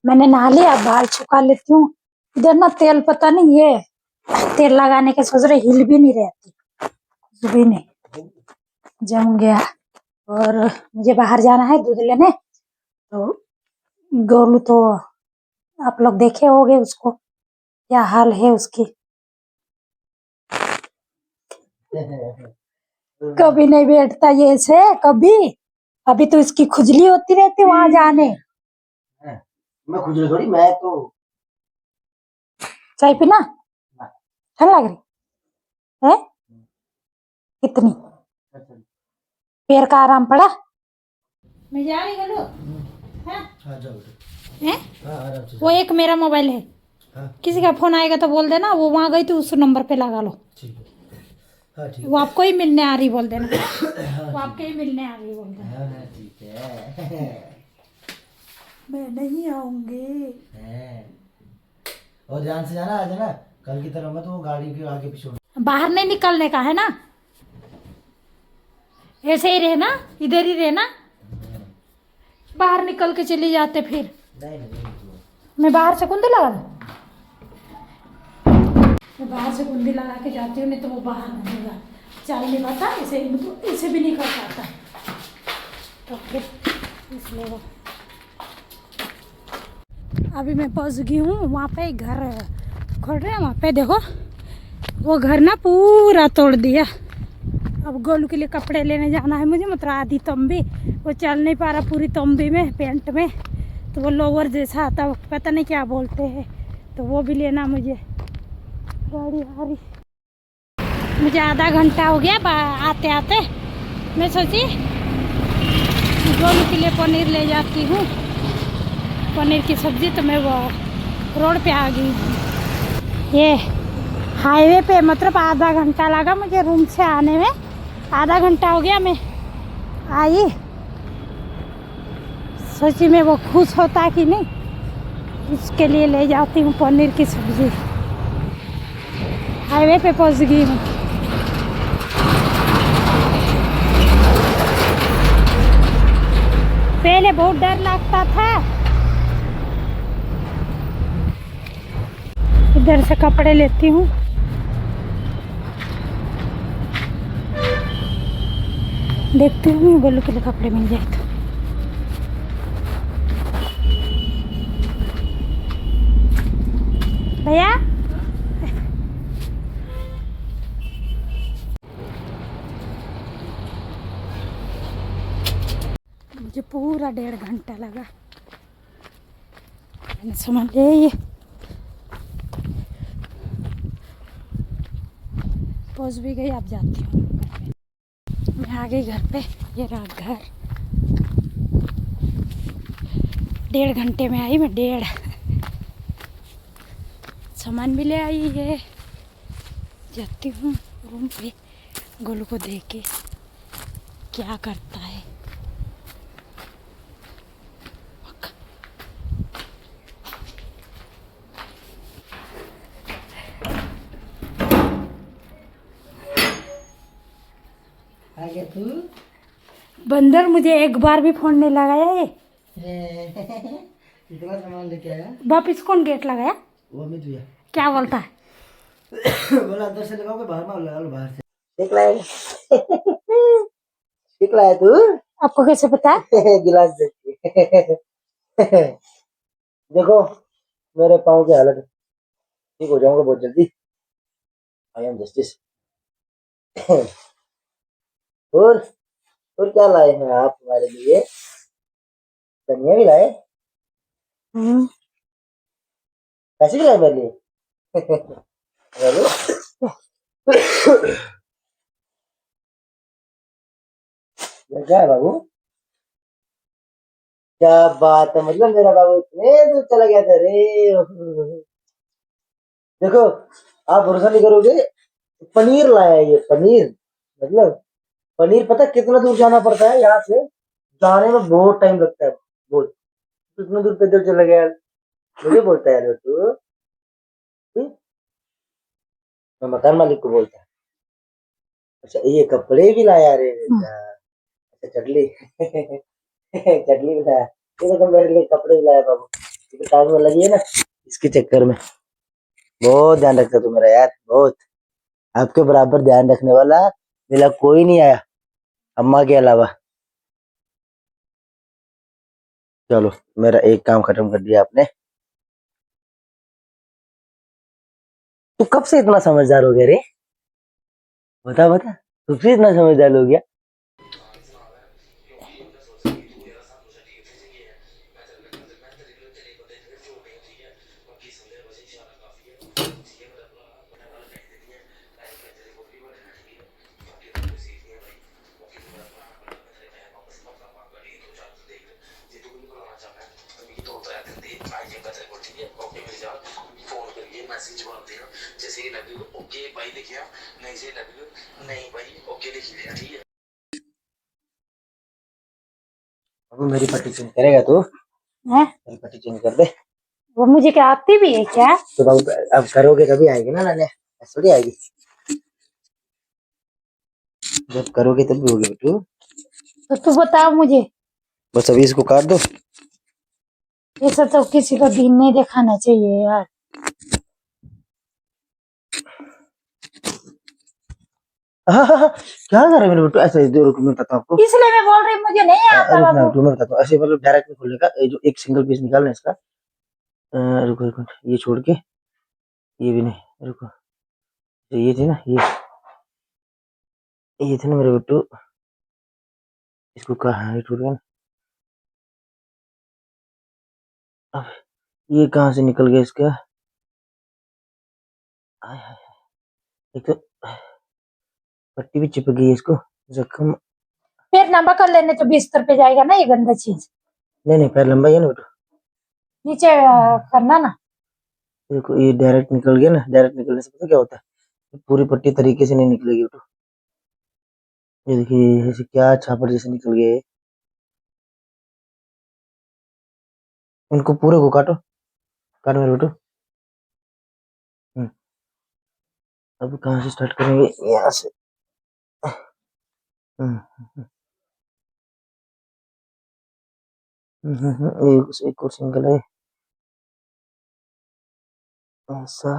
मैंने नहा लिया, बाल सुखा लेती हूँ। इधर ना तेल पता नहीं, ये तेल लगाने के सोच रहे, हिल भी नहीं रहती, कुछ भी नहीं, जम गया। और मुझे बाहर जाना है दूध लेने, तो गोलू तो आप लोग देखे होंगे उसको, क्या हाल है उसकी। कभी नहीं बैठता ये से कभी। अभी तो इसकी खुजली होती रहती वहां जाने। मैं खुजली थोड़ी, मैं तो चाय पीना ठंड लग रही है कितनी, पैर का आराम पड़ा। मैं जा रही हूँ। वो एक मेरा मोबाइल है, किसी का फोन आएगा तो बोल देना, वो वहां गई तो उस नंबर पे लगा लो। वो आपको ही मिलने आ रही बोल देना। वो आपके ही मिलने आ रही बोल देना। ठीक है। मैं नहीं आऊंगी। और ध्यान से जाना, आ जाना कल की तरह मत वो गाड़ी के आगे पीछे। बाहर नहीं निकलने का है ना, ऐसे ही रहना, इधर ही रहना। बाहर निकल के चली जाते फिर। नहीं मैं बाहर से कुंडी लगा दूं? मैं बाहर से कुंडी लगा के जाती हूँ, नहीं तो वो बाहर नहीं जाता, चल नहीं पाता, इसे भी नहीं कर पाता, तो फिर इसलिए वो। अभी मैं पहुँच गई हूँ वहाँ पे, घर खोल रहे हैं वहाँ पे, देखो वो घर ना पूरा तोड़ दिया। अब गोलू के लिए कपड़े लेने जाना है मुझे, मतलब आधी तंबी, वो चल नहीं पा रहा पूरी तंबी में, पैंट में, तो वो लोअर जैसा आता, पता नहीं क्या बोलते हैं, तो वो भी लेना मुझे। गाड़ी आ रही, मुझे आधा घंटा हो गया आते आते। मैं सोची गोलू के लिए पनीर ले जाती हूँ, पनीर की सब्जी, तो मैं वो रोड पे आ गई। ये हाईवे पे, मतलब आधा घंटा लगा मुझे रूम से आने में, आधा घंटा हो गया मैं आई। सोची मैं वो खुश होता कि नहीं, उसके लिए ले जाती हूँ पनीर की सब्जी। हाईवे पे पहुँच गई हूँ। पहले बहुत डर लगता था। इधर से कपड़े लेती हूँ, देखती हूँ गोलू के लिए कपड़े मिल जाए तो। भैया मुझे पूरा 1.5 घंटा लगा, मैंने समझ लिया ये पहुँच भी गई। अब जाती हूँ मैं, आ गई घर पे, ये रहा घर। 1.5 घंटे में आई मैं, 1.5। सामान भी ले आई है। जाती हूँ रूम पे, गोलू को देख के क्या करता है। आ गया तू। बंदर मुझे एक बार भी फोन नहीं लगाया ये। इतना सामान लेके आया। वापिस कौन गेट लगाया? वो मैं तुझे क्या बोलता है? बोला अंदर से लगाओगे, बाहर में लगा लो, बाहर से। देख लाए। देख लाया तू। आपको कैसे पता है? गिलास देख के। देखो मेरे पाँव की हालत, ठीक हो जाऊंगा बहुत जल्दी। I am justice. और और क्या लाए हैं आप हमारे लिए? धनिया भी लाए, पैसे भी लाए मेरे लिए। ये क्या है बाबू? क्या बात है, मतलब मेरा बाबू इतने दूर चला गया था रे। देखो आप भरोसा नहीं करोगे, पनीर लाया है ये, पनीर। मतलब पनीर पता है कितना दूर जाना पड़ता है, यहाँ से जाने में बहुत टाइम लगता है, बहुत। कितना दूर पैदल चला गया, मुझे बोलता है तू। मैं मकान मालिक को बोलता है। अच्छा ये कपड़े भी लाया रे बेटा। अच्छा चटली। चटली भी लाया, ये तो मेरे लिए कपड़े भी लाया बाबू। टांग में लगी है ना, इसके चक्कर में। बहुत ध्यान रखता तू मेरा यार, बहुत। आपके बराबर ध्यान रखने वाला मेरा कोई नहीं आया, अम्मा के अलावा। चलो, मेरा एक काम खत्म कर दिया आपने। तू कब से इतना समझदार हो गया रे? बता बता, कब से इतना समझदार हो गया? अब मेरी पट्टी चेंज करेगा तू? हैं? मेरी पट्टी चेंज कर दे। वो मुझे क्या आती भी है क्या? तो अब करोगे तभी आएगी ना नाने, ऐसे थोड़ी आएगी। जब करोगे तब भी होगी बेटू। तो तू बताओ मुझे। बस अभी इसको काट दो। ऐसा तो किसी को दिन नहीं दिखाना चाहिए यार। हाँ हाँ हाँ, क्या कर रहे हैं मेरे बेटू? ऐसे रुक, मैं बताता हूँ आपको। इसलिए मैं बोल रही हूँ, मुझे नहीं आता रुक ना, बाबू। मैं बताता हूँ। ऐसे मतलब डायरेक्ट नहीं खोलने का, ये जो एक सिंगल पीस निकालना है इसका। रुको एक मिनट, ये छोड़ के, ये भी नहीं, रुको। ये थी ना, ये थे ना मेरे बेटू, इसको कहा है, टूट गया ना। अब ये कहाँ से निकल गया इसका? हाय हाय, एक तो पट्टी भी चिपक गई है इसको, जख्म। फिर लंबा कर लेने तो बिस्तर पे जाएगा ना ये गंदा चीज। नहीं नहीं, पैर लंबा ही है ना बेटू। नीचे करना ना। देखो ये डायरेक्ट निकल गया ना, डायरेक्ट निकलने से पता क्या होता है, पूरी पट्टी तरीके से नहीं निकलेगी बेटू। ये देखिए ऐसे क्या छापड़ जैसे निकल गया है। इनको पूरे को काटो, काटो मेरे बेटू। हम्म, अब कहाँ से स्टार्ट करेंगे? यहाँ से। हम्म, एक और सिंगल है ऐसा।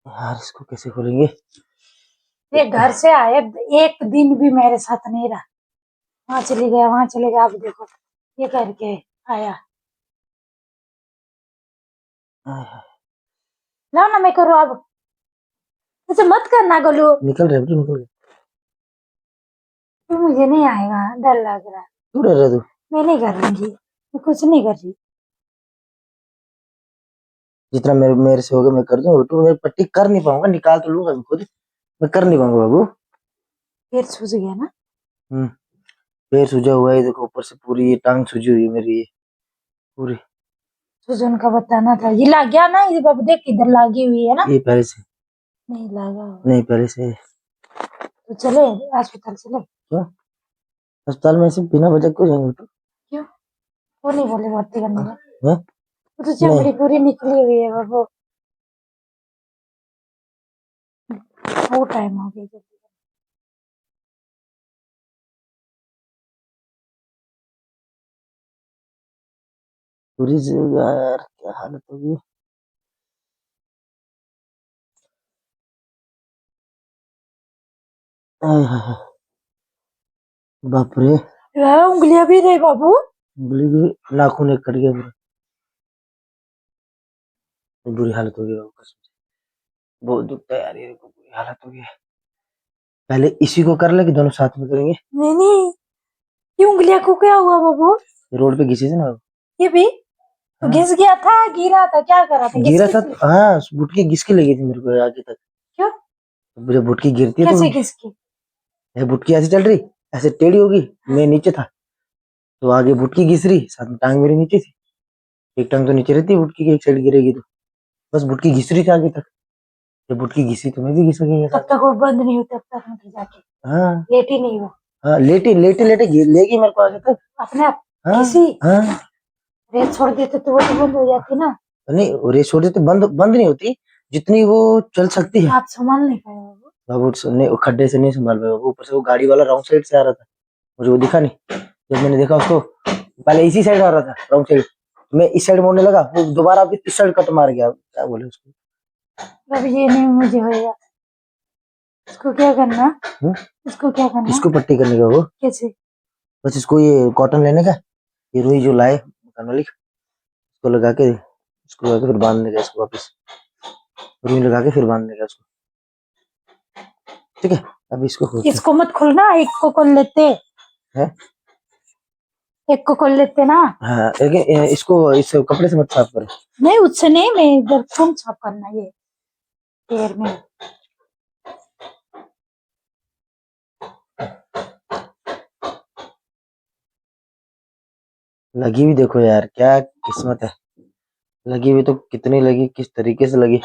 यार इसको कैसे खोलेंगे? ये घर से आए, एक दिन भी मेरे साथ नहीं रहा। वहां चले गया, वहां चले गया। अब देखो ये करके आया। हाय हाय, लाओ ना, मैं करूँ अब। ऐसे मत करना गोलू। निकल रहा है बेटू, निकल गया। तो मुझे नहीं आएगा, डर लग रहा है। क्यों डर रहा है तू? मैं नहीं करूंगी, मैं कुछ नहीं कर रही। जितना मेरे मेरे से होगा मैं कर दूंगा बेटू। मैं पट्टी कर नहीं पाऊंगा, निकाल तो लूंगा मैं खुद, मैं कर नहीं पाऊंगा बाबू। फिर सूझ गया ना। हम्म, पैर सूजा हुआ है, देखो ऊपर से पूरी ये टांग सूजी हुई है मेरी, ये पूरी। सुजन का बताना था, ये लग गया ना। ये बाबू देख किधर लगी हुई है ना। ये पहले से नहीं लगा होगा। नहीं, पहले से। तो चले अस्पताल चले। क्यों अस्पताल में से बिना वजह क्यों जाएंगे बेटू? क्यों? वो नहीं बोले भर्ती करने का। हैं? वो तो नहीं, चमड़ी पूरी निकली हुई है बाबू। वो टाइम हो गया जल्दी। पूरी यार क्या हालत होगी। आय हाय हाय, बाप रे। उंगलियां भी नहीं बाबू। उंगली भी, नाखून एक कट गया पूरा। बुरी हालत हो गई बाबू कसम से। बहुत दुखता है यार, ये देखो बुरी हालत हो गई है। पहले इसी को कर ले कि दोनों साथ में करेंगे? नहीं नहीं, ये उंगलियां को क्या हुआ बाबू? रोड पे घिसे थे ना बाबू। ये भी तो हाँ, घिस गया था, गिरा था, क्या करा था? घिस गिरा था किस लिए? हाँ, बुटकी घिस के लगी थी मेरे को आगे तक। क्यों? जब बुटकी गिरती है तो कैसे घिस की? ये बुटकी ऐसे चल रही, ऐसे टेढ़ी होगी, मैं नीचे था, तो आगे बुटकी घिस रही, साथ में टांग मेरी नीचे थी। एक टांग तो नीचे रहती है बुटकी की, एक साइड गिरेगी तो। बस बुटकी घिस रही थी आगे तक, जब बुटकी घिसी तो मैं भी घिस गई तब साथ तक वो बंद नहीं हुई, तब तक मतलब जाके में। हाँ लेट ही नहीं हुआ हाँ, लेटी लेटे लेटे लेगी मेरे को आगे तक। अपने आप। हाँ किसी हाँ। रेत छोड़ देते तो वो तो बंद हो जाती ना। नहीं रेस छोड़ देते, बंद बंद नहीं होती, जितनी वो चल सकती है। आप संभाल नहीं पाए बाबू। बाबू नहीं, वो खड्डे से नहीं संभाल पाया बाबू। ऊपर से वो गाड़ी वाला रॉन्ग साइड से आ रहा था, मुझे वो दिखा नहीं। जब मैंने देखा उसको, पहले इसी साइड आ रहा था रॉन्ग साइड, मैं इस साइड मोड़ने लगा, वो दोबारा अभी इस साइड कट मार गया, क्या बोले उसको। अब ये नहीं मुझे होएगा। इसको क्या करना? हम्म? इसको क्या करना? इसको पट्टी करने का वो, कैसे? बस इसको ये कॉटन लेने का, ये रुई जो लाए मकान वाली, इसको लगा के, इसको लगा के फिर बांधने का, इसको वापस रुई लगा के फिर बांधने का इसको, ठीक है। अब इसको खोलते इसको मत खोलना, एक को खोल लेते हैं। एक को खोल लेते ना। हाँ, लेकिन इसको इस कपड़े से मत साफ करो। नहीं उससे नहीं, मैं इधर खून साफ करना ये पैर में। लगी भी देखो यार, क्या किस्मत है, लगी हुई तो कितनी लगी, किस तरीके से लगी।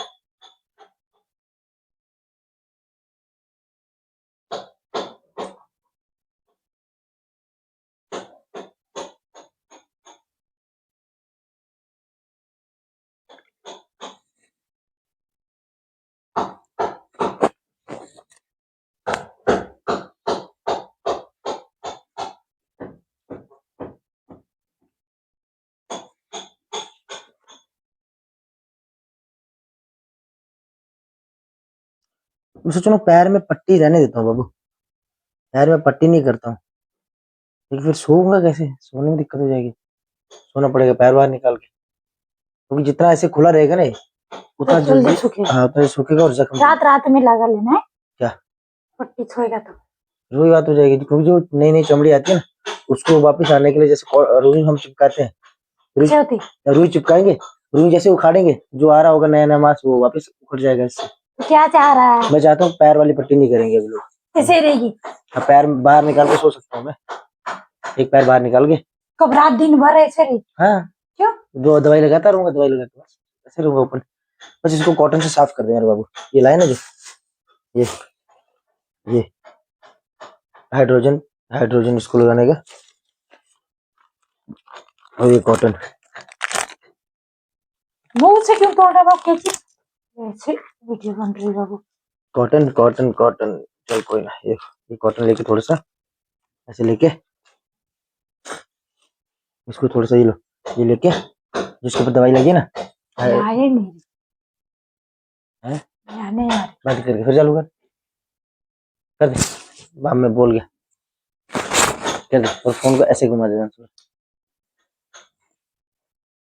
मैं सोच रहा हूँ पैर में पट्टी रहने देता हूँ बाबू, पैर में पट्टी नहीं करता हूँ, लेकिन फिर सोऊंगा कैसे, सोने में दिक्कत हो जाएगी, सोना पड़ेगा पैर बाहर निकाल के, क्योंकि जितना ऐसे खुला रहेगा ना उतना तो जल्दी सूखेगा। हाँ उतना सूखेगा और जख्म रात रात में लगा लेना है, क्या पट्टी सोएगा तो। रुई बात हो जाएगी, क्योंकि जो नई नई चमड़ी आती है ना उसको वापस आने के लिए, जैसे रुई हम चिपकाते हैं, रुई क्या होती? रुई चिपकाएंगे, रुई जैसे उखाड़ेंगे, जो आ रहा होगा नया नया मांस वो वापस उखड़ जाएगा इससे। तो क्या चाह रहा है? मैं चाहता हूँ पैर वाली पट्टी नहीं करेंगे अभी लोग, ऐसे ही रहेगी। हाँ, पैर बाहर निकाल के सो सकता हूँ मैं, एक पैर बाहर निकाल के। कब रात दिन भर ऐसे रही? हाँ, क्यों? जो दवाई लगाता रहूंगा, दवाई लगाता बस ऐसे रहूंगा ऊपर। बस इसको कॉटन से साफ कर दे यार बाबू, ये लाए ना जो, ये ये हाइड्रोजन, हाइड्रोजन इसको लगाने का, और ये कॉटन। मुंह से क्यों तोड़ रहा बाबू? कैसे ऐसे वीडियो बन रही बाबू? कॉटन कॉटन कॉटन, चल कोई ना, ये कॉटन लेके थोड़ा सा ऐसे लेके, इसको थोड़ा सा ये लो, ये लेके जिसके ऊपर दवाई लगी है ना, आए नहीं है आने यार। बात करके फिर चालू कर दे, बाप में बोल गया, कर दे और फोन को ऐसे घुमा देना।